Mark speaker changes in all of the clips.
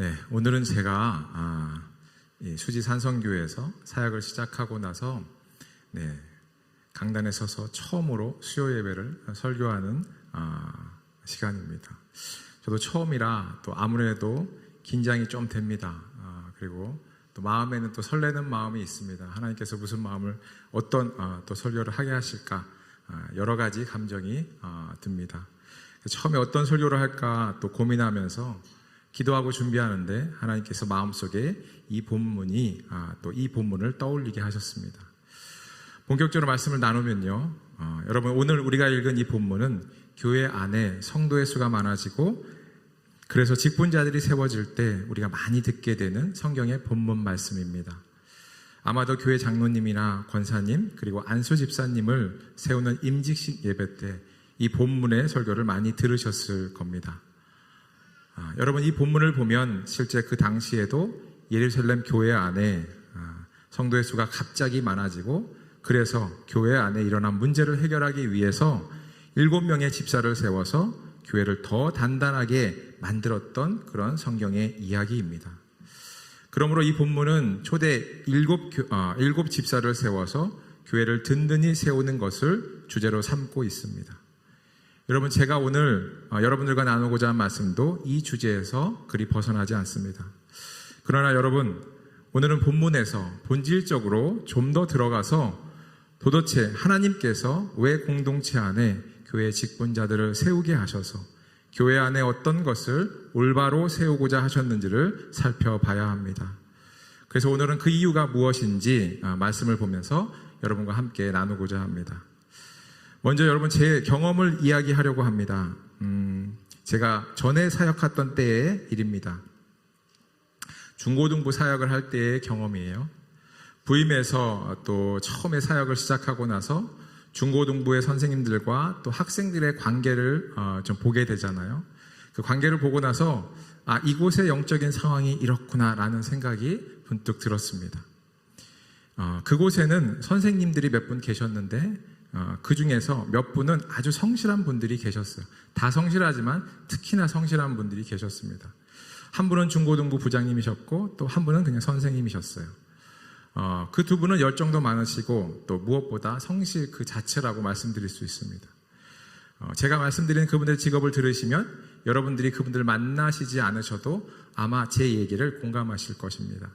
Speaker 1: 네, 오늘은 제가 수지 산성교회에서 사역을 시작하고 나서 강단에 서서 처음으로 수요 예배를 설교하는 시간입니다. 저도 처음이라 또 아무래도 긴장이 좀 됩니다. 그리고 또 마음에는 또 설레는 마음이 있습니다. 하나님께서 무슨 마음을 어떤 또 설교를 하게 하실까 여러 가지 감정이 듭니다. 처음에 어떤 설교를 할까 또 고민하면서 기도하고 준비하는데 하나님께서 마음속에 이 본문이 또 이 본문을 떠올리게 하셨습니다. 본격적으로 말씀을 나누면요, 여러분 오늘 우리가 읽은 이 본문은 교회 안에 성도의 수가 많아지고 그래서 직분자들이 세워질 때 우리가 많이 듣게 되는 성경의 본문 말씀입니다. 아마도 교회 장로님이나 권사님 그리고 안수 집사님을 세우는 임직식 예배 때 이 본문의 설교를 많이 들으셨을 겁니다. 여러분 이 본문을 보면 실제 그 당시에도 예루살렘 교회 안에 성도의 수가 갑자기 많아지고 그래서 교회 안에 일어난 문제를 해결하기 위해서 7명의 집사를 세워서 교회를 더 단단하게 만들었던 그런 성경의 이야기입니다. 그러므로 이 본문은 초대 7 집사를 세워서 교회를 든든히 세우는 것을 주제로 삼고 있습니다. 여러분 제가 오늘 여러분들과 나누고자 한 말씀도 이 주제에서 그리 벗어나지 않습니다. 그러나 여러분 오늘은 본문에서 본질적으로 좀 더 들어가서 도대체 하나님께서 왜 공동체 안에 교회 직분자들을 세우게 하셔서 교회 안에 어떤 것을 올바로 세우고자 하셨는지를 살펴봐야 합니다. 그래서 오늘은 그 이유가 무엇인지 말씀을 보면서 여러분과 함께 나누고자 합니다. 먼저 여러분 제 경험을 이야기하려고 합니다. 제가 전에 사역했던 때의 일입니다. 중고등부 사역을 할 때의 경험이에요. 부임해서 또 처음에 사역을 시작하고 나서 중고등부의 선생님들과 또 학생들의 관계를 좀 보게 되잖아요. 그 관계를 보고 나서 이곳의 영적인 상황이 이렇구나라는 생각이 문득 들었습니다. 그곳에는 선생님들이 몇 분 계셨는데 그 중에서 몇 분은 아주 성실한 분들이 계셨어요. 다 성실하지만 특히나 성실한 분들이 계셨습니다. 한 분은 중고등부 부장님이셨고 또 한 분은 그냥 선생님이셨어요. 그 두 분은 열정도 많으시고 또 무엇보다 성실 그 자체라고 말씀드릴 수 있습니다. 제가 말씀드리는 그분들의 직업을 들으시면 여러분들이 그분들을 만나시지 않으셔도 아마 제 얘기를 공감하실 것입니다.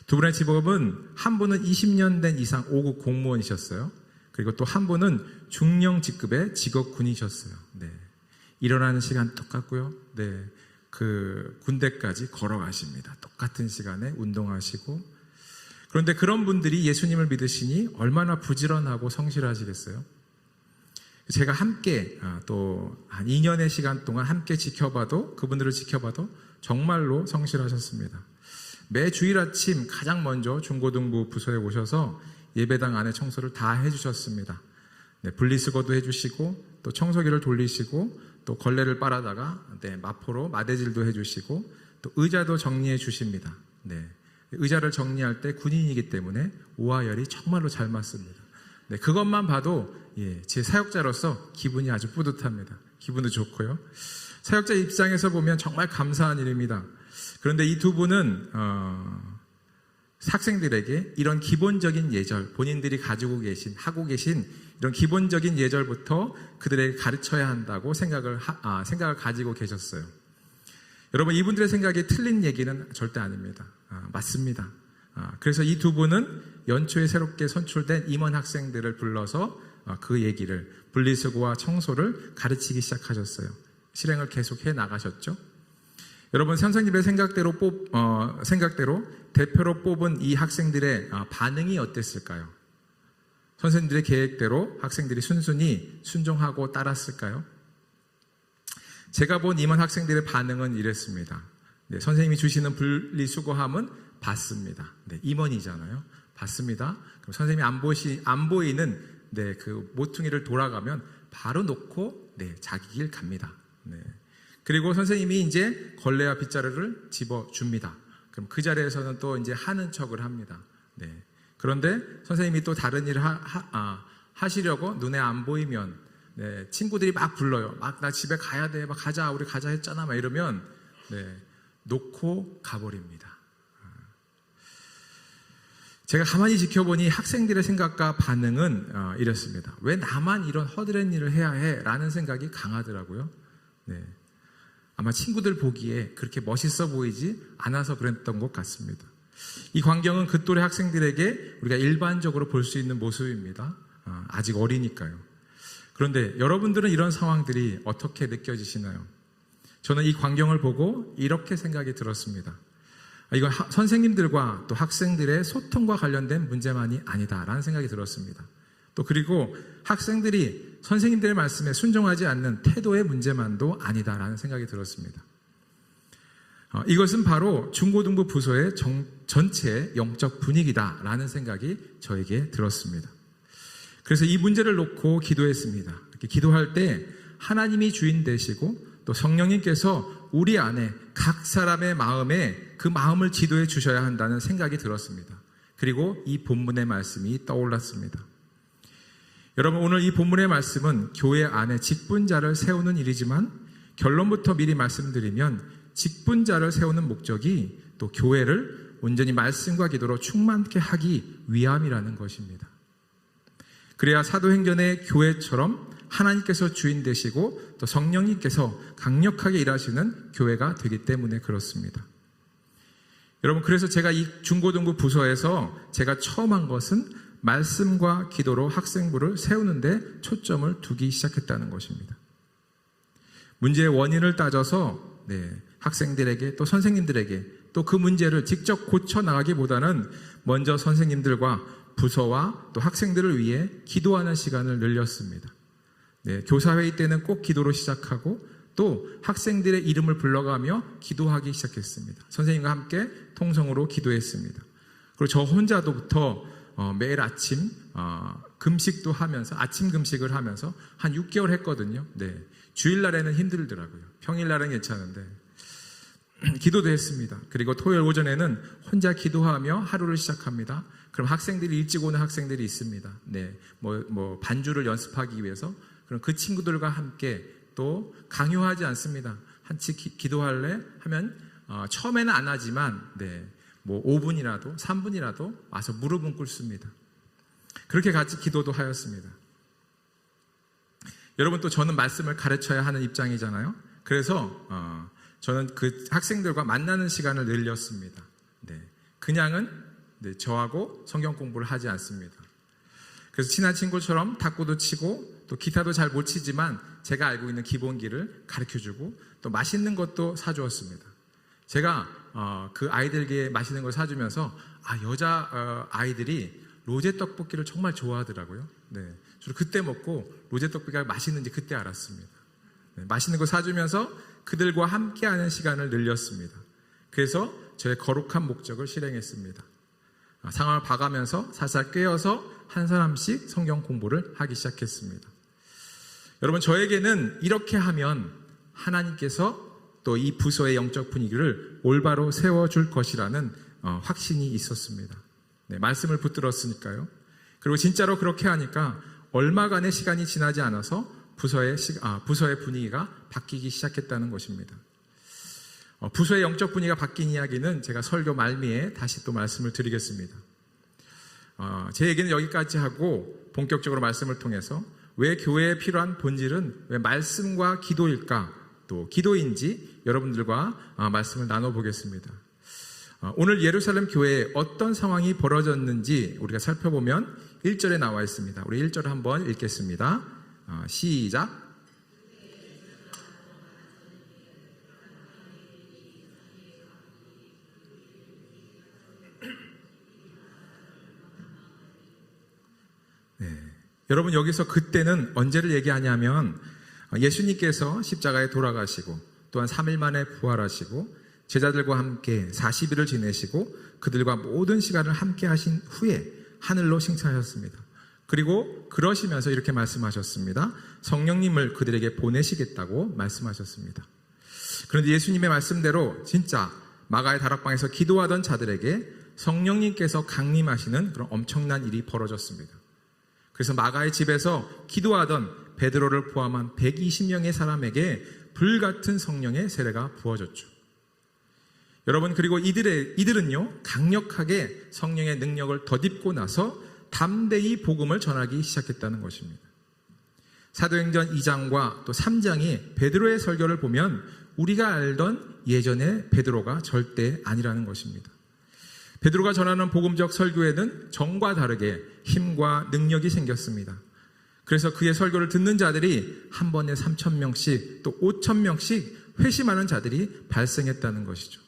Speaker 1: 두 분의 직업은 한 분은 20년 된 이상 5급 공무원이셨어요. 그리고 또 한 분은 중령 직급의 직업군이셨어요. 일어나는 시간 똑같고요. 그 군대까지 걸어가십니다. 똑같은 시간에 운동하시고. 그런데 그런 분들이 예수님을 믿으시니 얼마나 부지런하고 성실하시겠어요? 제가 함께 또 한 2년의 시간 동안 함께 지켜봐도 그분들을 지켜봐도 정말로 성실하셨습니다. 매 주일 아침 가장 먼저 중고등부 부서에 오셔서 예배당 안에 청소를 다 해주셨습니다. 분리수거도 해주시고 또 청소기를 돌리시고 또 걸레를 빨아다가 마포로 마대질도 해주시고 또 의자도 정리해 주십니다. 의자를 정리할 때 군인이기 때문에 오하열이 정말로 잘 맞습니다. 그것만 봐도 제 사역자로서 기분이 아주 뿌듯합니다. 기분도 좋고요. 사역자 입장에서 보면 정말 감사한 일입니다. 그런데 이 두 분은 학생들에게 이런 기본적인 예절, 본인들이 하고 계신 이런 기본적인 예절부터 그들에게 가르쳐야 한다고 생각을 가지고 계셨어요. 여러분 이분들의 생각이 틀린 얘기는 절대 아닙니다. 맞습니다. 그래서 이 두 분은 연초에 새롭게 선출된 임원 학생들을 불러서 그 얘기를 분리수거와 청소를 가르치기 시작하셨어요. 실행을 계속해 나가셨죠. 여러분 선생님의 생각대로 대표로 뽑은 이 학생들의 반응이 어땠을까요? 선생님들의 계획대로 학생들이 순순히 순종하고 따랐을까요? 제가 본 임원 학생들의 반응은 이랬습니다. 선생님이 주시는 분리수거함은 받습니다. 임원이잖아요. 받습니다. 그럼 선생님이 안 보이는 그 모퉁이를 돌아가면 바로 놓고 자기 길 갑니다. 그리고 선생님이 이제 걸레와 빗자루를 집어줍니다. 그럼 그 자리에서는 또 이제 하는 척을 합니다. 그런데 선생님이 또 다른 일을 하시려고 눈에 안 보이면 친구들이 막 불러요. 막 나 집에 가야 돼. 막 가자. 우리 가자 했잖아. 막 이러면 놓고 가버립니다. 제가 가만히 지켜보니 학생들의 생각과 반응은 이랬습니다. 왜 나만 이런 허드렛 일을 해야 해? 라는 생각이 강하더라고요. 네. 아마 친구들 보기에 그렇게 멋있어 보이지 않아서 그랬던 것 같습니다. 이 광경은 그 또래 학생들에게 우리가 일반적으로 볼 수 있는 모습입니다. 아직 어리니까요. 그런데 여러분들은 이런 상황들이 어떻게 느껴지시나요? 저는 이 광경을 보고 이렇게 생각이 들었습니다. 이건 선생님들과 또 학생들의 소통과 관련된 문제만이 아니다라는 생각이 들었습니다. 또 그리고 학생들이 선생님들의 말씀에 순종하지 않는 태도의 문제만도 아니다라는 생각이 들었습니다. 이것은 바로 중고등부 부서의 전체 영적 분위기다라는 생각이 저에게 들었습니다. 그래서 이 문제를 놓고 기도했습니다. 이렇게 기도할 때 하나님이 주인 되시고 또 성령님께서 우리 안에 각 사람의 마음에 그 마음을 지도해 주셔야 한다는 생각이 들었습니다. 그리고 이 본문의 말씀이 떠올랐습니다. 여러분, 오늘 이 본문의 말씀은 교회 안에 직분자를 세우는 일이지만 결론부터 미리 말씀드리면 직분자를 세우는 목적이 또 교회를 온전히 말씀과 기도로 충만케 하기 위함이라는 것입니다. 그래야 사도행전의 교회처럼 하나님께서 주인 되시고 또 성령님께서 강력하게 일하시는 교회가 되기 때문에 그렇습니다. 여러분, 그래서 제가 이 중고등부 부서에서 제가 처음 한 것은 말씀과 기도로 학생부를 세우는데 초점을 두기 시작했다는 것입니다. 문제의 원인을 따져서 학생들에게 또 선생님들에게 또 그 문제를 직접 고쳐나가기보다는 먼저 선생님들과 부서와 또 학생들을 위해 기도하는 시간을 늘렸습니다. 교사회의 때는 꼭 기도로 시작하고 또 학생들의 이름을 불러가며 기도하기 시작했습니다. 선생님과 함께 통성으로 기도했습니다. 그리고 저 혼자도부터 매일 아침 금식도 하면서 아침 금식을 하면서 한 6개월 했거든요. 주일날에는 힘들더라고요. 평일날은 괜찮은데 기도도 했습니다. 그리고 토요일 오전에는 혼자 기도하며 하루를 시작합니다. 그럼 학생들이 일찍 오는 학생들이 있습니다. 반주를 연습하기 위해서 그럼 그 친구들과 함께 또 강요하지 않습니다. 한치 기도할래? 하면 처음에는 안 하지만 5분이라도 3분이라도 와서 무릎은 꿇습니다. 그렇게 같이 기도도 하였습니다. 여러분, 또 저는 말씀을 가르쳐야 하는 입장이잖아요. 그래서 저는 그 학생들과 만나는 시간을 늘렸습니다. 그냥은 저하고 성경 공부를 하지 않습니다. 그래서 친한 친구처럼 탁구도 치고 또 기타도 잘 못 치지만 제가 알고 있는 기본기를 가르쳐주고 또 맛있는 것도 사주었습니다. 제가 그 아이들에게 맛있는 걸 사주면서 여자 아이들이 로제 떡볶이를 정말 좋아하더라고요. 주로 그때 먹고 로제 떡볶이가 맛있는지 그때 알았습니다. 맛있는 거 사주면서 그들과 함께하는 시간을 늘렸습니다. 그래서 저의 거룩한 목적을 실행했습니다. 상황을 봐가면서 살살 꿰어서 한 사람씩 성경 공부를 하기 시작했습니다. 여러분, 저에게는 이렇게 하면 하나님께서 또 이 부서의 영적 분위기를 올바로 세워줄 것이라는 확신이 있었습니다. 말씀을 붙들었으니까요. 그리고 진짜로 그렇게 하니까 얼마간의 시간이 지나지 않아서 부서의 분위기가 바뀌기 시작했다는 것입니다. 부서의 영적 분위기가 바뀐 이야기는 제가 설교 말미에 다시 또 말씀을 드리겠습니다. 제 얘기는 여기까지 하고 본격적으로 말씀을 통해서 왜 교회에 필요한 본질은 왜 말씀과 기도일까, 또 기도인지 여러분들과 말씀을 나눠보겠습니다. 오늘 예루살렘 교회에 어떤 상황이 벌어졌는지 우리가 살펴보면 1절에 나와 있습니다. 우리 1절을 한번 읽겠습니다. 시작. 여러분, 여기서 그때는 언제를 얘기하냐면 예수님께서 십자가에 돌아가시고 또한 3일 만에 부활하시고 제자들과 함께 40일을 지내시고 그들과 모든 시간을 함께 하신 후에 하늘로 승천하셨습니다. 그리고 그러시면서 이렇게 말씀하셨습니다. 성령님을 그들에게 보내시겠다고 말씀하셨습니다. 그런데 예수님의 말씀대로 진짜 마가의 다락방에서 기도하던 자들에게 성령님께서 강림하시는 그런 엄청난 일이 벌어졌습니다. 그래서 마가의 집에서 기도하던 베드로를 포함한 120명의 사람에게 불같은 성령의 세례가 부어졌죠. 여러분, 그리고 이들은요, 강력하게 성령의 능력을 덧입고 나서 담대히 복음을 전하기 시작했다는 것입니다. 사도행전 2장과 또 3장이 베드로의 설교를 보면 우리가 알던 예전의 베드로가 절대 아니라는 것입니다. 베드로가 전하는 복음적 설교에는 전과 다르게 힘과 능력이 생겼습니다. 그래서 그의 설교를 듣는 자들이 한 번에 3,000명씩 또 5,000명씩 회심하는 자들이 발생했다는 것이죠.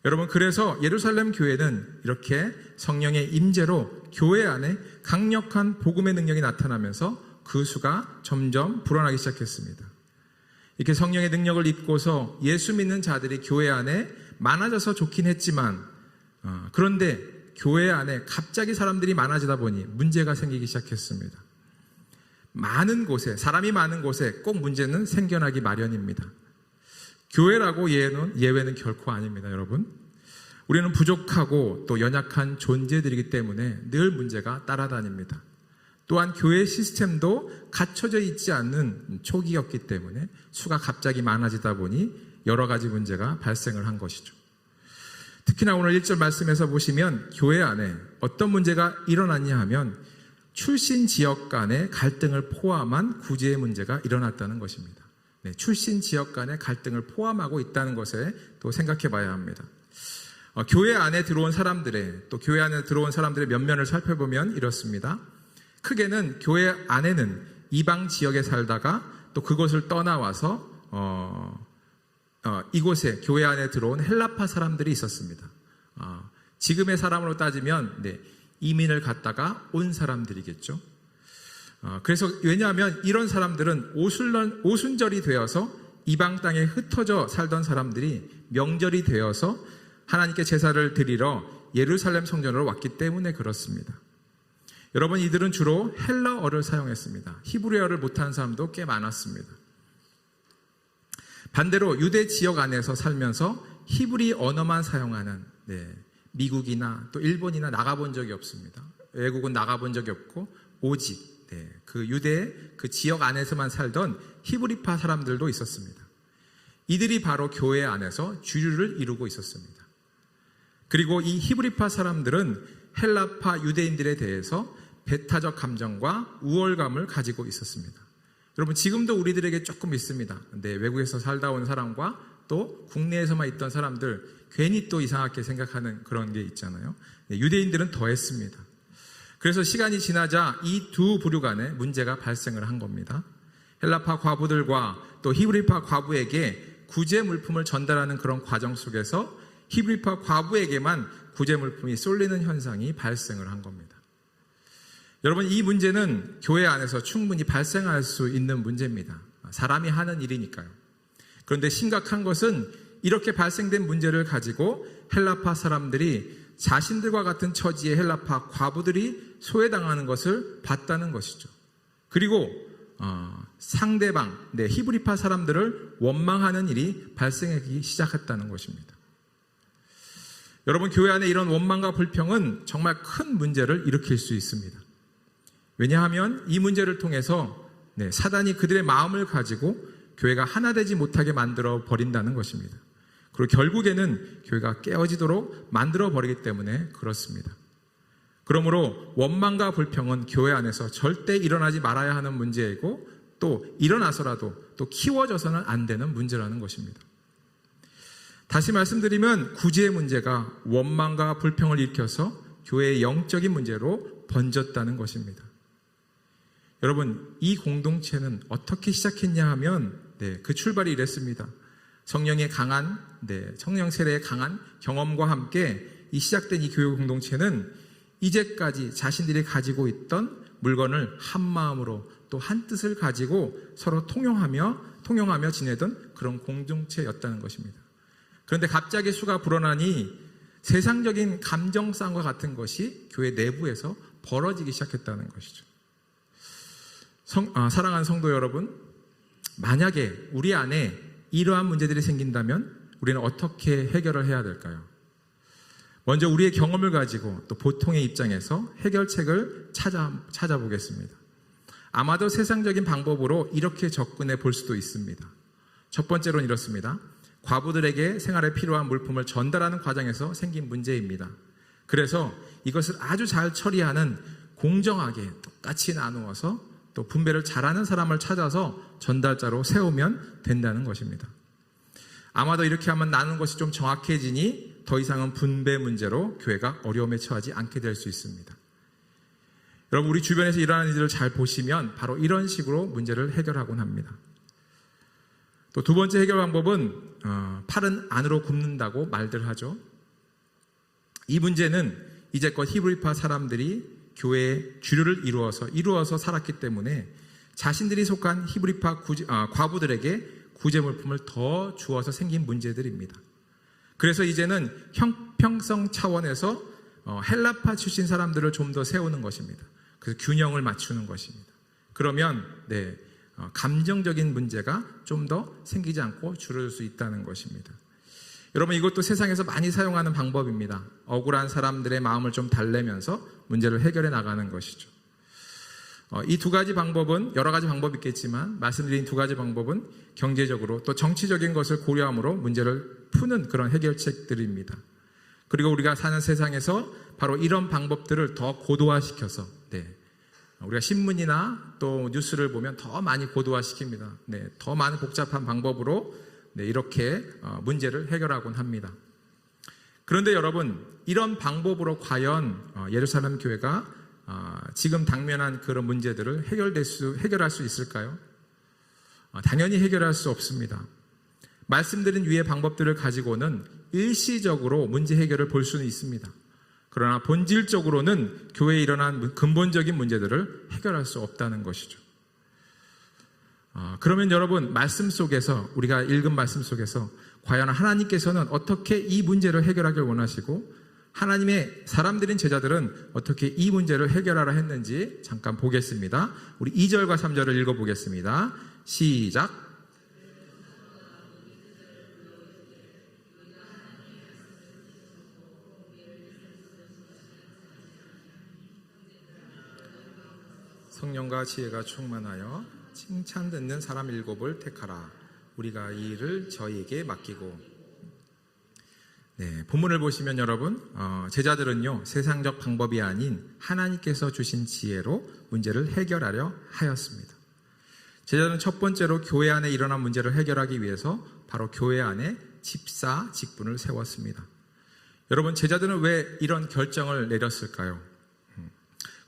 Speaker 1: 여러분, 그래서 예루살렘 교회는 이렇게 성령의 임재로 교회 안에 강력한 복음의 능력이 나타나면서 그 수가 점점 불어나기 시작했습니다. 이렇게 성령의 능력을 입고서 예수 믿는 자들이 교회 안에 많아져서 좋긴 했지만 그런데 교회 안에 갑자기 사람들이 많아지다 보니 문제가 생기기 시작했습니다. 많은 곳에, 사람이 많은 곳에 꼭 문제는 생겨나기 마련입니다. 교회라고 예외는 결코 아닙니다, 여러분. 우리는 부족하고 또 연약한 존재들이기 때문에 늘 문제가 따라다닙니다. 또한 교회 시스템도 갖춰져 있지 않는 초기였기 때문에 수가 갑자기 많아지다 보니 여러 가지 문제가 발생을 한 것이죠. 특히나 오늘 1절 말씀에서 보시면 교회 안에 어떤 문제가 일어났냐 하면 출신 지역 간의 갈등을 포함한 구제의 문제가 일어났다는 것입니다. 출신 지역 간의 갈등을 포함하고 있다는 것에 또 생각해 봐야 합니다. 교회 안에 들어온 사람들의 또 교회 안에 들어온 사람들의 면면을 살펴보면 이렇습니다. 크게는 교회 안에는 이방 지역에 살다가 또 그곳을 떠나와서 이곳에 교회 안에 들어온 헬라파 사람들이 있었습니다. 지금의 사람으로 따지면 이민을 갔다가 온 사람들이겠죠. 그래서 왜냐하면 이런 사람들은 오순절이 되어서 이방 땅에 흩어져 살던 사람들이 명절이 되어서 하나님께 제사를 드리러 예루살렘 성전으로 왔기 때문에 그렇습니다. 여러분, 이들은 주로 헬라어를 사용했습니다. 히브리어를 못하는 사람도 꽤 많았습니다. 반대로 유대 지역 안에서 살면서 히브리 언어만 사용하는 미국이나 또 일본이나 나가본 적이 없습니다. 외국은 나가본 적이 없고 오직 그 유대 그 지역 안에서만 살던 히브리파 사람들도 있었습니다. 이들이 바로 교회 안에서 주류를 이루고 있었습니다. 그리고 이 히브리파 사람들은 헬라파 유대인들에 대해서 배타적 감정과 우월감을 가지고 있었습니다. 여러분, 지금도 우리들에게 조금 있습니다. 근데 외국에서 살다 온 사람과 또 국내에서만 있던 사람들 괜히 또 이상하게 생각하는 그런 게 있잖아요. 유대인들은 더했습니다. 그래서 시간이 지나자 이 두 부류 간에 문제가 발생을 한 겁니다. 헬라파 과부들과 또 히브리파 과부에게 구제 물품을 전달하는 그런 과정 속에서 히브리파 과부에게만 구제 물품이 쏠리는 현상이 발생을 한 겁니다. 여러분, 이 문제는 교회 안에서 충분히 발생할 수 있는 문제입니다. 사람이 하는 일이니까요. 그런데 심각한 것은 이렇게 발생된 문제를 가지고 헬라파 사람들이 자신들과 같은 처지의 헬라파 과부들이 소외당하는 것을 봤다는 것이죠. 그리고 상대방, 히브리파 사람들을 원망하는 일이 발생하기 시작했다는 것입니다. 여러분, 교회 안에 이런 원망과 불평은 정말 큰 문제를 일으킬 수 있습니다. 왜냐하면 이 문제를 통해서 사단이 그들의 마음을 가지고 교회가 하나 되지 못하게 만들어 버린다는 것입니다. 그리고 결국에는 교회가 깨어지도록 만들어 버리기 때문에 그렇습니다. 그러므로 원망과 불평은 교회 안에서 절대 일어나지 말아야 하는 문제이고 또 일어나서라도 또 키워져서는 안 되는 문제라는 것입니다. 다시 말씀드리면 구제의 문제가 원망과 불평을 일으켜서 교회의 영적인 문제로 번졌다는 것입니다. 여러분, 이 공동체는 어떻게 시작했냐 하면 그 출발이 이랬습니다. 성령의 강한, 성령 세례의 강한 경험과 함께 이 시작된 이 교회 공동체는 이제까지 자신들이 가지고 있던 물건을 한 마음으로 또 한 뜻을 가지고 서로 통용하며 지내던 그런 공동체였다는 것입니다. 그런데 갑자기 수가 불어나니 세상적인 감정싸움과 같은 것이 교회 내부에서 벌어지기 시작했다는 것이죠. 사랑하는 성도 여러분, 만약에 우리 안에 이러한 문제들이 생긴다면 우리는 어떻게 해결을 해야 될까요? 먼저 우리의 경험을 가지고 또 보통의 입장에서 해결책을 찾아보겠습니다. 아마도 세상적인 방법으로 이렇게 접근해 볼 수도 있습니다. 첫 번째로는 이렇습니다. 과부들에게 생활에 필요한 물품을 전달하는 과정에서 생긴 문제입니다. 그래서 이것을 아주 잘 처리하는, 공정하게 똑같이 나누어서 또 분배를 잘하는 사람을 찾아서 전달자로 세우면 된다는 것입니다. 아마도 이렇게 하면 나누는 것이 좀 정확해지니 더 이상은 분배 문제로 교회가 어려움에 처하지 않게 될 수 있습니다. 여러분, 우리 주변에서 일어나는 일을 잘 보시면 바로 이런 식으로 문제를 해결하곤 합니다. 또 두 번째 해결 방법은 팔은 안으로 굽는다고 말들 하죠. 이 문제는 이제껏 히브리파 사람들이 교회의 주류를 이루어서 살았기 때문에 자신들이 속한 히브리파 과부들에게 구제물품을 더 주어서 생긴 문제들입니다. 그래서 이제는 형평성 차원에서 헬라파 출신 사람들을 좀 더 세우는 것입니다. 그래서 균형을 맞추는 것입니다. 그러면 감정적인 문제가 좀 더 생기지 않고 줄어들 수 있다는 것입니다. 여러분, 이것도 세상에서 많이 사용하는 방법입니다. 억울한 사람들의 마음을 좀 달래면서 문제를 해결해 나가는 것이죠. 이 두 가지 방법은, 여러 가지 방법이 있겠지만 말씀드린 두 가지 방법은 경제적으로 또 정치적인 것을 고려함으로 문제를 푸는 그런 해결책들입니다. 그리고 우리가 사는 세상에서 바로 이런 방법들을 더 고도화시켜서 우리가 신문이나 또 뉴스를 보면 더 많이 고도화시킵니다. 더 많은 복잡한 방법으로 이렇게 문제를 해결하곤 합니다. 그런데 여러분, 이런 방법으로 과연 예루살렘 교회가 지금 당면한 그런 문제들을 해결할 수 있을까요? 당연히 해결할 수 없습니다. 말씀드린 위의 방법들을 가지고는 일시적으로 문제 해결을 볼 수는 있습니다. 그러나 본질적으로는 교회에 일어난 근본적인 문제들을 해결할 수 없다는 것이죠. 그러면 여러분, 말씀 속에서, 우리가 읽은 말씀 속에서 과연 하나님께서는 어떻게 이 문제를 해결하길 원하시고 하나님의 사람들인 제자들은 어떻게 이 문제를 해결하라 했는지 잠깐 보겠습니다. 우리 2절과 3절을 읽어보겠습니다. 시작. 성령과 지혜가 충만하여 칭찬 듣는 사람 7을 택하라. 우리가 이 일을 저희에게 맡기고. 본문을 보시면 여러분, 제자들은요, 세상적 방법이 아닌 하나님께서 주신 지혜로 문제를 해결하려 하였습니다. 제자들은 첫 번째로 교회 안에 일어난 문제를 해결하기 위해서 바로 교회 안에 집사 직분을 세웠습니다. 여러분, 제자들은 왜 이런 결정을 내렸을까요?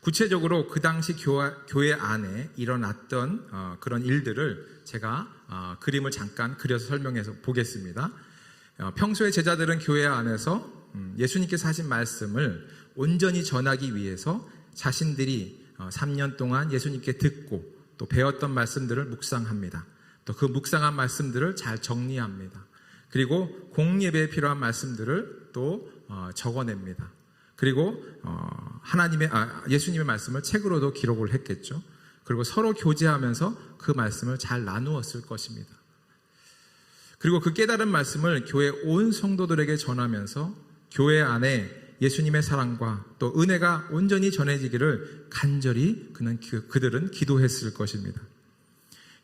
Speaker 1: 구체적으로 그 당시 교회 안에 일어났던 그런 일들을 제가 그림을 잠깐 그려서 설명해서 보겠습니다. 평소에 제자들은 교회 안에서 예수님께서 하신 말씀을 온전히 전하기 위해서 자신들이 3년 동안 예수님께 듣고 또 배웠던 말씀들을 묵상합니다. 또 그 묵상한 말씀들을 잘 정리합니다. 그리고 공예배에 필요한 말씀들을 또 적어냅니다. 그리고 예수님의 말씀을 책으로도 기록을 했겠죠. 그리고 서로 교제하면서 그 말씀을 잘 나누었을 것입니다. 그리고 그 깨달은 말씀을 교회 온 성도들에게 전하면서 교회 안에 예수님의 사랑과 또 은혜가 온전히 전해지기를 간절히 그들은 기도했을 것입니다.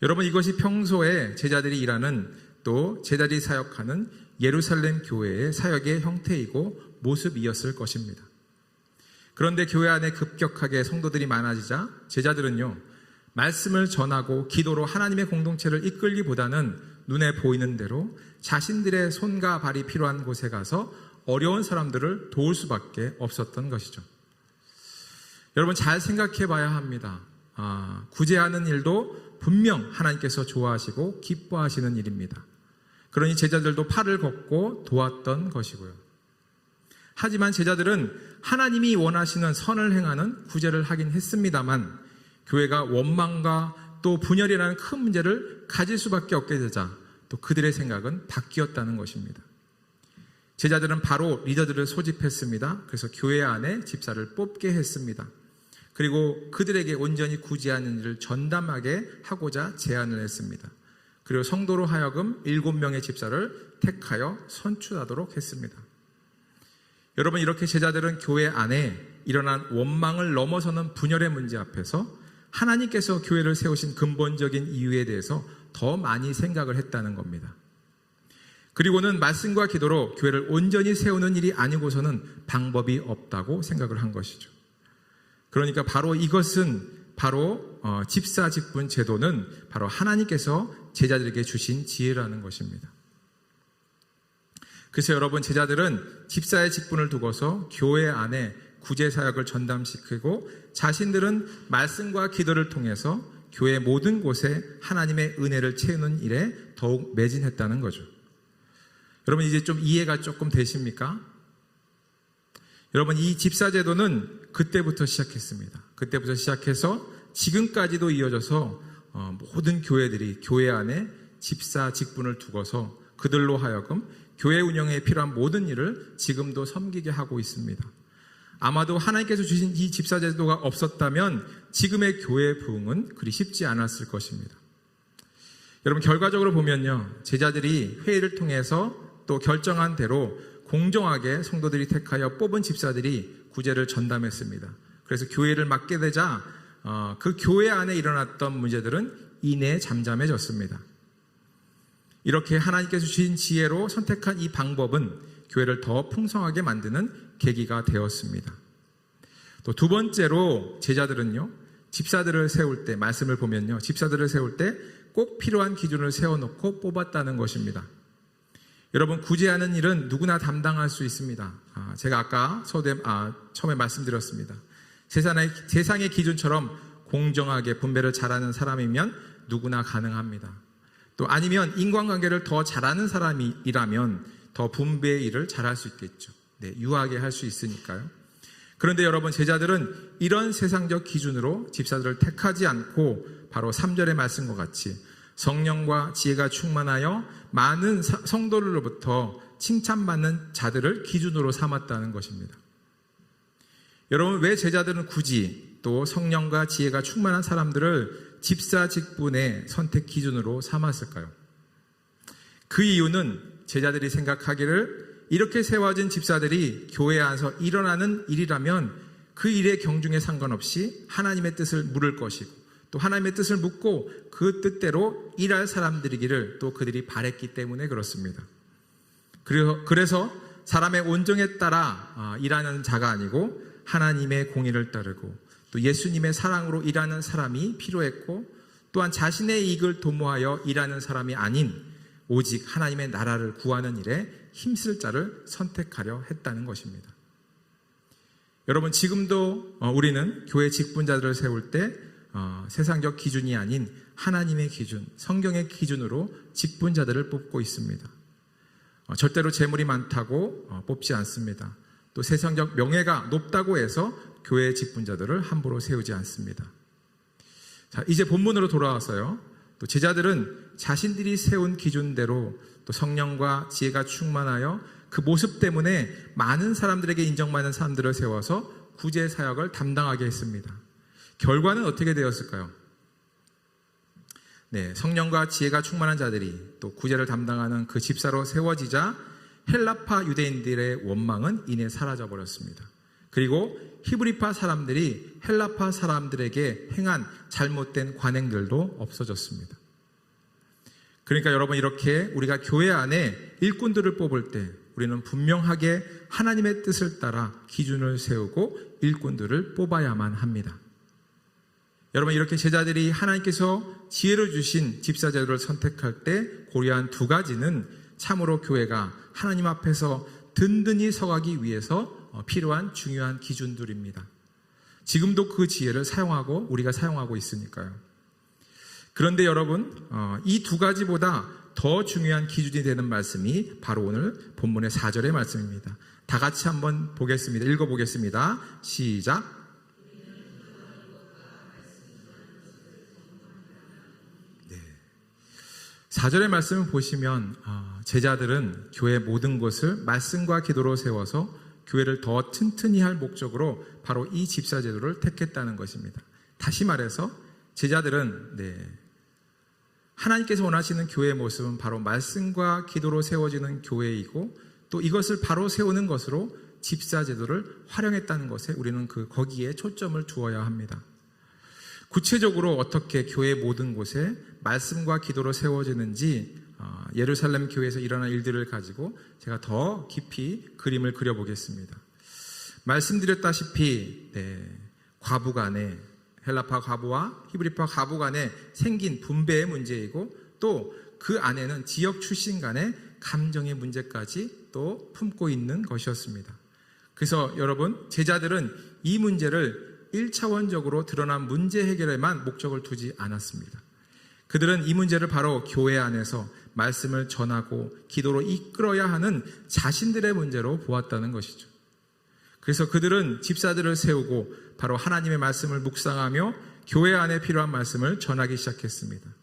Speaker 1: 여러분, 이것이 평소에 제자들이 일하는 또 제자들이 사역하는 예루살렘 교회의 사역의 형태이고 모습이었을 것입니다. 그런데 교회 안에 급격하게 성도들이 많아지자 제자들은요, 말씀을 전하고 기도로 하나님의 공동체를 이끌기보다는 눈에 보이는 대로 자신들의 손과 발이 필요한 곳에 가서 어려운 사람들을 도울 수밖에 없었던 것이죠. 여러분, 잘 생각해 봐야 합니다. 구제하는 일도 분명 하나님께서 좋아하시고 기뻐하시는 일입니다. 그러니 제자들도 팔을 걷고 도왔던 것이고요. 하지만 제자들은 하나님이 원하시는 선을 행하는 구제를 하긴 했습니다만 교회가 원망과 또 분열이라는 큰 문제를 가질 수밖에 없게 되자 또 그들의 생각은 바뀌었다는 것입니다. 제자들은 바로 리더들을 소집했습니다. 그래서 교회 안에 집사를 뽑게 했습니다. 그리고 그들에게 온전히 구제하는 일을 전담하게 하고자 제안을 했습니다. 그리고 성도로 하여금 7명의 집사를 택하여 선출하도록 했습니다. 여러분, 이렇게 제자들은 교회 안에 일어난 원망을 넘어서는 분열의 문제 앞에서 하나님께서 교회를 세우신 근본적인 이유에 대해서 더 많이 생각을 했다는 겁니다. 그리고는 말씀과 기도로 교회를 온전히 세우는 일이 아니고서는 방법이 없다고 생각을 한 것이죠. 그러니까 바로 이것은 바로 집사직분 제도는 바로 하나님께서 제자들에게 주신 지혜라는 것입니다. 그래서 여러분, 제자들은 집사의 직분을 두고서 교회 안에 구제사역을 전담시키고 자신들은 말씀과 기도를 통해서 교회 모든 곳에 하나님의 은혜를 채우는 일에 더욱 매진했다는 거죠. 여러분, 이제 좀 이해가 조금 되십니까? 여러분, 이 집사제도는 그때부터 시작했습니다. 그때부터 시작해서 지금까지도 이어져서 모든 교회들이 교회 안에 집사 직분을 두고서 그들로 하여금 교회 운영에 필요한 모든 일을 지금도 섬기게 하고 있습니다. 아마도 하나님께서 주신 이 집사제도가 없었다면 지금의 교회 부흥은 그리 쉽지 않았을 것입니다. 여러분, 결과적으로 보면요, 제자들이 회의를 통해서 또 결정한 대로 공정하게 성도들이 택하여 뽑은 집사들이 구제를 전담했습니다. 그래서 교회를 맡게 되자 그 교회 안에 일어났던 문제들은 이내 잠잠해졌습니다. 이렇게 하나님께서 주신 지혜로 선택한 이 방법은 교회를 더 풍성하게 만드는 계기가 되었습니다. 또 두 번째로 제자들은요, 집사들을 세울 때, 말씀을 보면요, 집사들을 세울 때 꼭 필요한 기준을 세워놓고 뽑았다는 것입니다. 여러분, 구제하는 일은 누구나 담당할 수 있습니다. 제가 아까 처음에 말씀드렸습니다. 세상의 기준처럼 공정하게 분배를 잘하는 사람이면 누구나 가능합니다. 또 아니면 인간관계를 더 잘하는 사람이라면 더 분배의 일을 잘할 수 있겠죠. 네, 유하게 할 수 있으니까요. 그런데 여러분, 제자들은 이런 세상적 기준으로 집사들을 택하지 않고 바로 3절의 말씀과 같이 성령과 지혜가 충만하여 많은 성도들로부터 칭찬받는 자들을 기준으로 삼았다는 것입니다. 여러분, 왜 제자들은 굳이 또 성령과 지혜가 충만한 사람들을 집사 직분의 선택 기준으로 삼았을까요? 그 이유는 제자들이 생각하기를 이렇게 세워진 집사들이 교회 안에서 일어나는 일이라면 그 일의 경중에 상관없이 하나님의 뜻을 물을 것이고 또 하나님의 뜻을 묻고 그 뜻대로 일할 사람들이기를 또 그들이 바랬기 때문에 그렇습니다. 그래서 사람의 온정에 따라 일하는 자가 아니고 하나님의 공의를 따르고 또 예수님의 사랑으로 일하는 사람이 필요했고 또한 자신의 이익을 도모하여 일하는 사람이 아닌 오직 하나님의 나라를 구하는 일에 힘쓸 자를 선택하려 했다는 것입니다. 여러분, 지금도 우리는 교회 직분자들을 세울 때 세상적 기준이 아닌 하나님의 기준, 성경의 기준으로 직분자들을 뽑고 있습니다. 절대로 재물이 많다고 뽑지 않습니다. 또 세상적 명예가 높다고 해서 교회 직분자들을 함부로 세우지 않습니다. 자, 이제 본문으로 돌아와서요. 또 제자들은 자신들이 세운 기준대로 또 성령과 지혜가 충만하여 그 모습 때문에 많은 사람들에게 인정받는 사람들을 세워서 구제 사역을 담당하게 했습니다. 결과는 어떻게 되었을까요? 네, 성령과 지혜가 충만한 자들이 또 구제를 담당하는 그 집사로 세워지자 헬라파 유대인들의 원망은 이내 사라져 버렸습니다. 그리고 히브리파 사람들이 헬라파 사람들에게 행한 잘못된 관행들도 없어졌습니다. 그러니까 여러분, 이렇게 우리가 교회 안에 일꾼들을 뽑을 때 우리는 분명하게 하나님의 뜻을 따라 기준을 세우고 일꾼들을 뽑아야만 합니다. 여러분, 이렇게 제자들이 하나님께서 지혜를 주신 집사제도를 선택할 때 고려한 두 가지는 참으로 교회가 하나님 앞에서 든든히 서가기 위해서 필요한 중요한 기준들입니다. 지금도 그 지혜를 사용하고 우리가 사용하고 있으니까요. 그런데 여러분, 이 두 가지보다 더 중요한 기준이 되는 말씀이 바로 오늘 본문의 4절의 말씀입니다. 다 같이 한번 보겠습니다. 읽어보겠습니다. 시작. 4절의 말씀을 보시면 제자들은 교회 모든 곳을 말씀과 기도로 세워서 교회를 더 튼튼히 할 목적으로 바로 이 집사제도를 택했다는 것입니다. 다시 말해서 제자들은 하나님께서 원하시는 교회의 모습은 바로 말씀과 기도로 세워지는 교회이고 또 이것을 바로 세우는 것으로 집사제도를 활용했다는 것에 우리는 거기에 초점을 두어야 합니다. 구체적으로 어떻게 교회 모든 곳에 말씀과 기도로 세워지는지 예루살렘 교회에서 일어난 일들을 가지고 제가 더 깊이 그림을 그려보겠습니다. 말씀드렸다시피 과부 간에, 헬라파 과부와 히브리파 과부 간에 생긴 분배의 문제이고, 또 그 안에는 지역 출신 간의 감정의 문제까지 또 품고 있는 것이었습니다. 그래서 여러분, 제자들은 이 문제를 1차원적으로 드러난 문제 해결에만 목적을 두지 않았습니다. 그들은 이 문제를 바로 교회 안에서 말씀을 전하고 기도로 이끌어야 하는 자신들의 문제로 보았다는 것이죠. 그래서 그들은 집사들을 세우고 바로 하나님의 말씀을 묵상하며 교회 안에 필요한 말씀을 전하기 시작했습니다.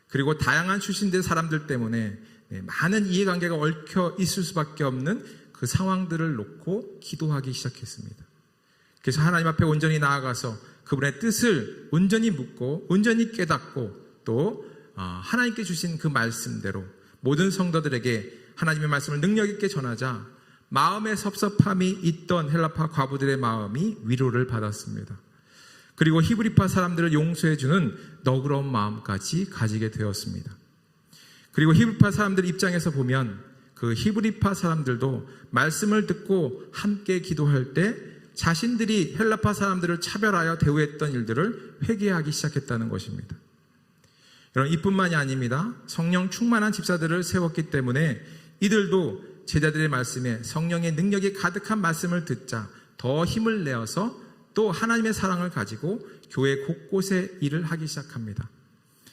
Speaker 1: 그리고 다양한 출신들의 사람들 때문에 많은 이해관계가 얽혀 있을 수밖에 없는 그 상황들을 놓고 기도하기 시작했습니다. 그래서 하나님 앞에 온전히 나아가서 그분의 뜻을 온전히 묻고 온전히 깨닫고 또 하나님께 주신 그 말씀대로 모든 성도들에게 하나님의 말씀을 능력 있게 전하자 마음에 섭섭함이 있던 헬라파 과부들의 마음이 위로를 받았습니다. 그리고 히브리파 사람들을 용서해주는 너그러운 마음까지 가지게 되었습니다. 그리고 히브리파 사람들 입장에서 보면 그 히브리파 사람들도 말씀을 듣고 함께 기도할 때 자신들이 헬라파 사람들을 차별하여 대우했던 일들을 회개하기 시작했다는 것입니다. 여러분, 이뿐만이 아닙니다. 성령 충만한 집사들을 세웠기 때문에 이들도 제자들의 말씀에 성령의 능력이 가득한 말씀을 듣자 더 힘을 내어서 또 하나님의 사랑을 가지고 교회 곳곳에 일을 하기 시작합니다.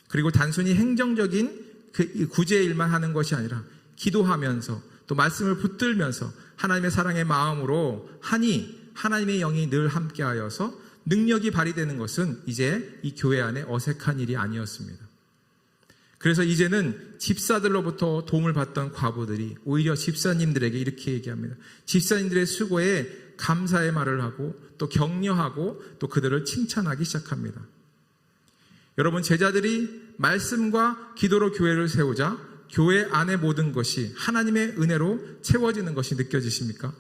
Speaker 1: 그리고 단순히 행정적인 그 구제의 일만 하는 것이 아니라 기도하면서 또 말씀을 붙들면서 하나님의 사랑의 마음으로 하니 하나님의 영이 늘 함께하여서 능력이 발휘되는 것은 이제 이 교회 안에 어색한 일이 아니었습니다. 그래서 이제는 집사들로부터 도움을 받던 과부들이 오히려 집사님들에게 이렇게 얘기합니다. 집사님들의 수고에 감사의 말을 하고 또 격려하고 또 그들을 칭찬하기 시작합니다. 여러분, 제자들이 말씀과 기도로 교회를 세우자 교회 안의 모든 것이 하나님의 은혜로 채워지는 것이 느껴지십니까?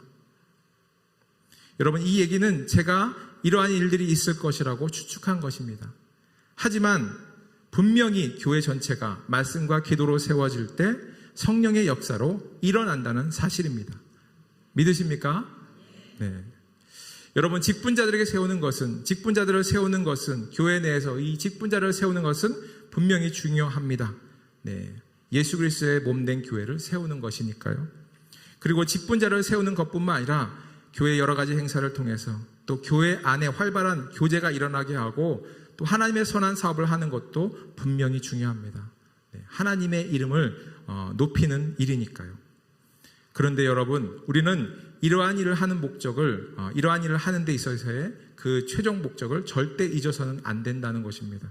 Speaker 1: 여러분, 이 얘기는 제가 이러한 일들이 있을 것이라고 추측한 것입니다. 하지만 분명히 교회 전체가 말씀과 기도로 세워질 때 성령의 역사로 일어난다는 사실입니다. 믿으십니까? 네. 여러분, 직분자들을 세우는 것은 교회 내에서 이 직분자를 세우는 것은 분명히 중요합니다. 네. 예수 그리스도의 몸된 교회를 세우는 것이니까요. 그리고 직분자를 세우는 것뿐만 아니라 교회 여러 가지 행사를 통해서 또 교회 안에 활발한 교제가 일어나게 하고 또 하나님의 선한 사업을 하는 것도 분명히 중요합니다. 네. 하나님의 이름을 높이는 일이니까요. 그런데 여러분, 우리는 이러한 일을 하는 목적을, 이러한 일을 하는 데 있어서의 그 최종 목적을 절대 잊어서는 안 된다는 것입니다.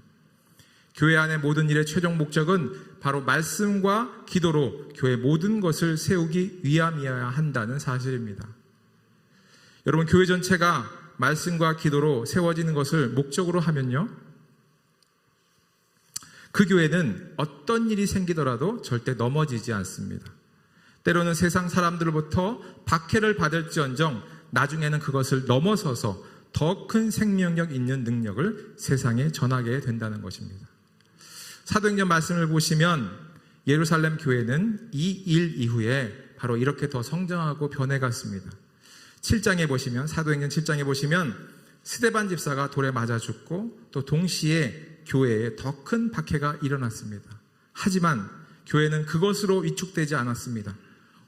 Speaker 1: 교회 안의 모든 일의 최종 목적은 바로 말씀과 기도로 교회 모든 것을 세우기 위함이어야 한다는 사실입니다. 여러분, 교회 전체가 말씀과 기도로 세워지는 것을 목적으로 하면요, 그 교회는 어떤 일이 생기더라도 절대 넘어지지 않습니다. 때로는 세상 사람들로부터 박해를 받을지언정 나중에는 그것을 넘어서서 더 큰 생명력 있는 능력을 세상에 전하게 된다는 것입니다. 사도행전 말씀을 보시면 예루살렘 교회는 이 일 이후에 바로 이렇게 더 성장하고 변해갔습니다. 7장에 보시면, 사도행전 7장에 보시면 스데반 집사가 돌에 맞아 죽고 또 동시에 교회에 더 큰 박해가 일어났습니다. 하지만 교회는 그것으로 위축되지 않았습니다.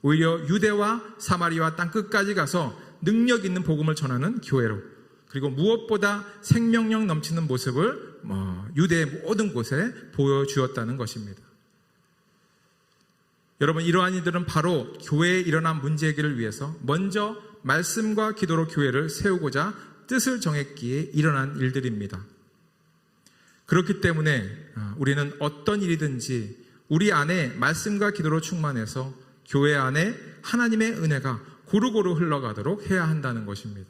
Speaker 1: 오히려 유대와 사마리아 땅끝까지 가서 능력 있는 복음을 전하는 교회로, 그리고 무엇보다 생명력 넘치는 모습을 유대의 모든 곳에 보여주었다는 것입니다. 여러분, 이러한 이들은 바로 교회에 일어난 문제 해결을 위해서 먼저 말씀과 기도로 교회를 세우고자 뜻을 정했기에 일어난 일들입니다. 그렇기 때문에 우리는 어떤 일이든지 우리 안에 말씀과 기도로 충만해서 교회 안에 하나님의 은혜가 고루고루 흘러가도록 해야 한다는 것입니다.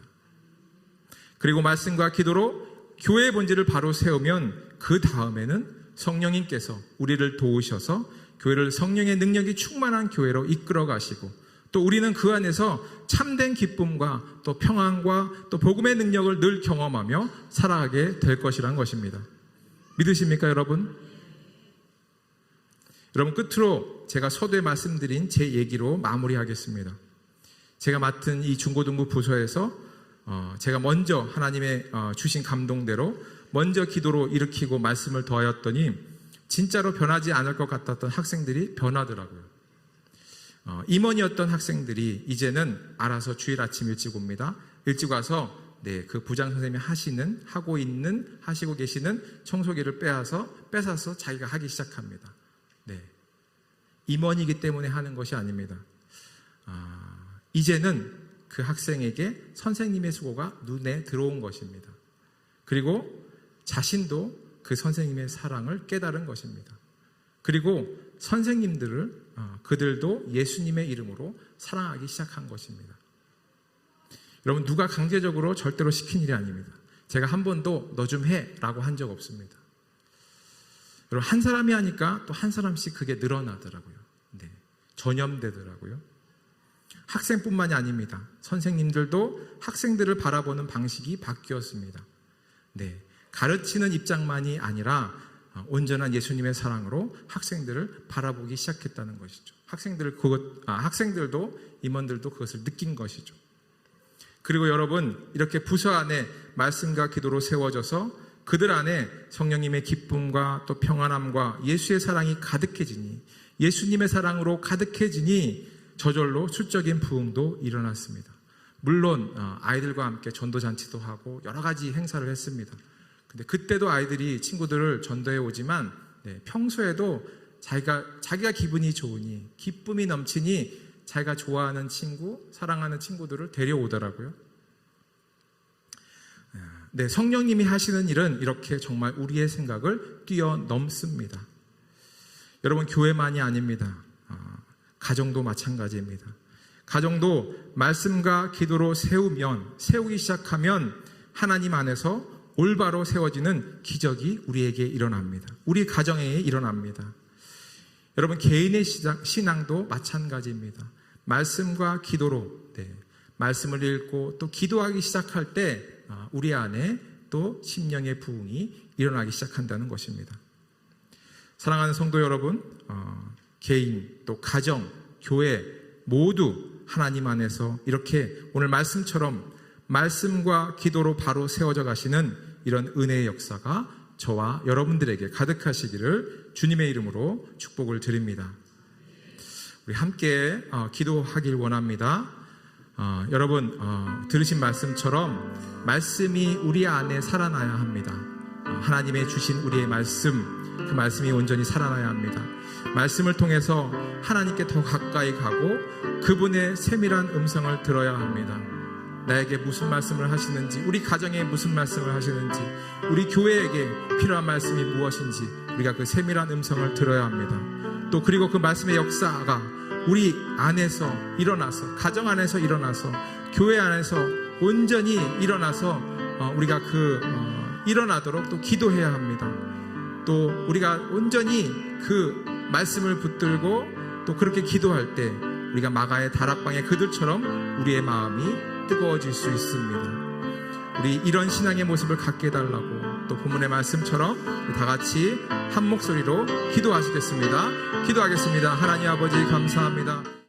Speaker 1: 그리고 말씀과 기도로 교회의 본질을 바로 세우면 그 다음에는 성령님께서 우리를 도우셔서 교회를 성령의 능력이 충만한 교회로 이끌어 가시고 또 우리는 그 안에서 참된 기쁨과 또 평안과 또 복음의 능력을 늘 경험하며 살아가게 될 것이란 것입니다. 믿으십니까, 여러분? 여러분, 끝으로 제가 서두에 말씀드린 제 얘기로 마무리하겠습니다. 제가 맡은 이 중고등부 부서에서 제가 먼저 하나님의 주신 감동대로 먼저 기도로 일으키고 말씀을 더하였더니 진짜로 변하지 않을 것 같았던 학생들이 변하더라고요. 임원이었던 학생들이 이제는 알아서 주일 아침 일찍 옵니다. 일찍 와서 그 부장 선생님이 하시고 계시는 청소기를 뺏어서 자기가 하기 시작합니다. 임원이기 때문에 하는 것이 아닙니다. 이제는 그 학생에게 선생님의 수고가 눈에 들어온 것입니다. 그리고 자신도 그 선생님의 사랑을 깨달은 것입니다. 그리고 선생님들을 그들도 예수님의 이름으로 사랑하기 시작한 것입니다. 여러분, 누가 강제적으로 절대로 시킨 일이 아닙니다. 제가 한 번도 너 좀 해라고 한 적 없습니다. 여러분, 한 사람이 하니까 또 한 사람씩 그게 늘어나더라고요. 전염되더라고요. 학생뿐만이 아닙니다. 선생님들도 학생들을 바라보는 방식이 바뀌었습니다. 가르치는 입장만이 아니라 온전한 예수님의 사랑으로 학생들을 바라보기 시작했다는 것이죠. 학생들도 임원들도 그것을 느낀 것이죠. 그리고 여러분, 이렇게 부서 안에 말씀과 기도로 세워져서 그들 안에 성령님의 기쁨과 또 평안함과 예수의 사랑이 가득해지니, 예수님의 사랑으로 가득해지니 저절로 수적인 부흥도 일어났습니다. 물론 아이들과 함께 전도잔치도 하고 여러 가지 행사를 했습니다. 근데 그때도 아이들이 친구들을 전도해 오지만 평소에도 자기가 기분이 좋으니, 기쁨이 넘치니 자기가 좋아하는 친구, 사랑하는 친구들을 데려오더라고요. 성령님이 하시는 일은 이렇게 정말 우리의 생각을 뛰어넘습니다. 여러분, 교회만이 아닙니다. 가정도 마찬가지입니다. 가정도 말씀과 기도로 세우기 시작하면 하나님 안에서 올바로 세워지는 기적이 우리에게 일어납니다. 우리 가정에 일어납니다. 여러분, 개인의 신앙도 마찬가지입니다. 말씀과 기도로 말씀을 읽고 또 기도하기 시작할 때 우리 안에 또 심령의 부흥이 일어나기 시작한다는 것입니다. 사랑하는 성도 여러분, 개인 또 가정, 교회 모두 하나님 안에서 이렇게 오늘 말씀처럼 말씀과 기도로 바로 세워져 가시는 이런 은혜의 역사가 저와 여러분들에게 가득하시기를 주님의 이름으로 축복을 드립니다. 우리 함께 기도하길 원합니다. 여러분, 들으신 말씀처럼 말씀이 우리 안에 살아나야 합니다. 하나님의 주신 우리의 말씀, 그 말씀이 온전히 살아나야 합니다. 말씀을 통해서 하나님께 더 가까이 가고 그분의 세밀한 음성을 들어야 합니다. 나에게 무슨 말씀을 하시는지, 우리 가정에 무슨 말씀을 하시는지, 우리 교회에게 필요한 말씀이 무엇인지 우리가 그 세밀한 음성을 들어야 합니다. 또 그리고 그 말씀의 역사가 우리 안에서 일어나서, 가정 안에서 일어나서, 교회 안에서 온전히 일어나서 우리가 일어나도록 또 기도해야 합니다. 또 우리가 온전히 그 말씀을 붙들고 또 그렇게 기도할 때 우리가 마가의 다락방의 그들처럼 우리의 마음이 뜨거워질 수 있습니다. 우리 이런 신앙의 모습을 갖게 해달라고 또 본문의 말씀처럼 다 같이 한 목소리로 기도하시겠습니다. 기도하겠습니다. 하나님 아버지 감사합니다.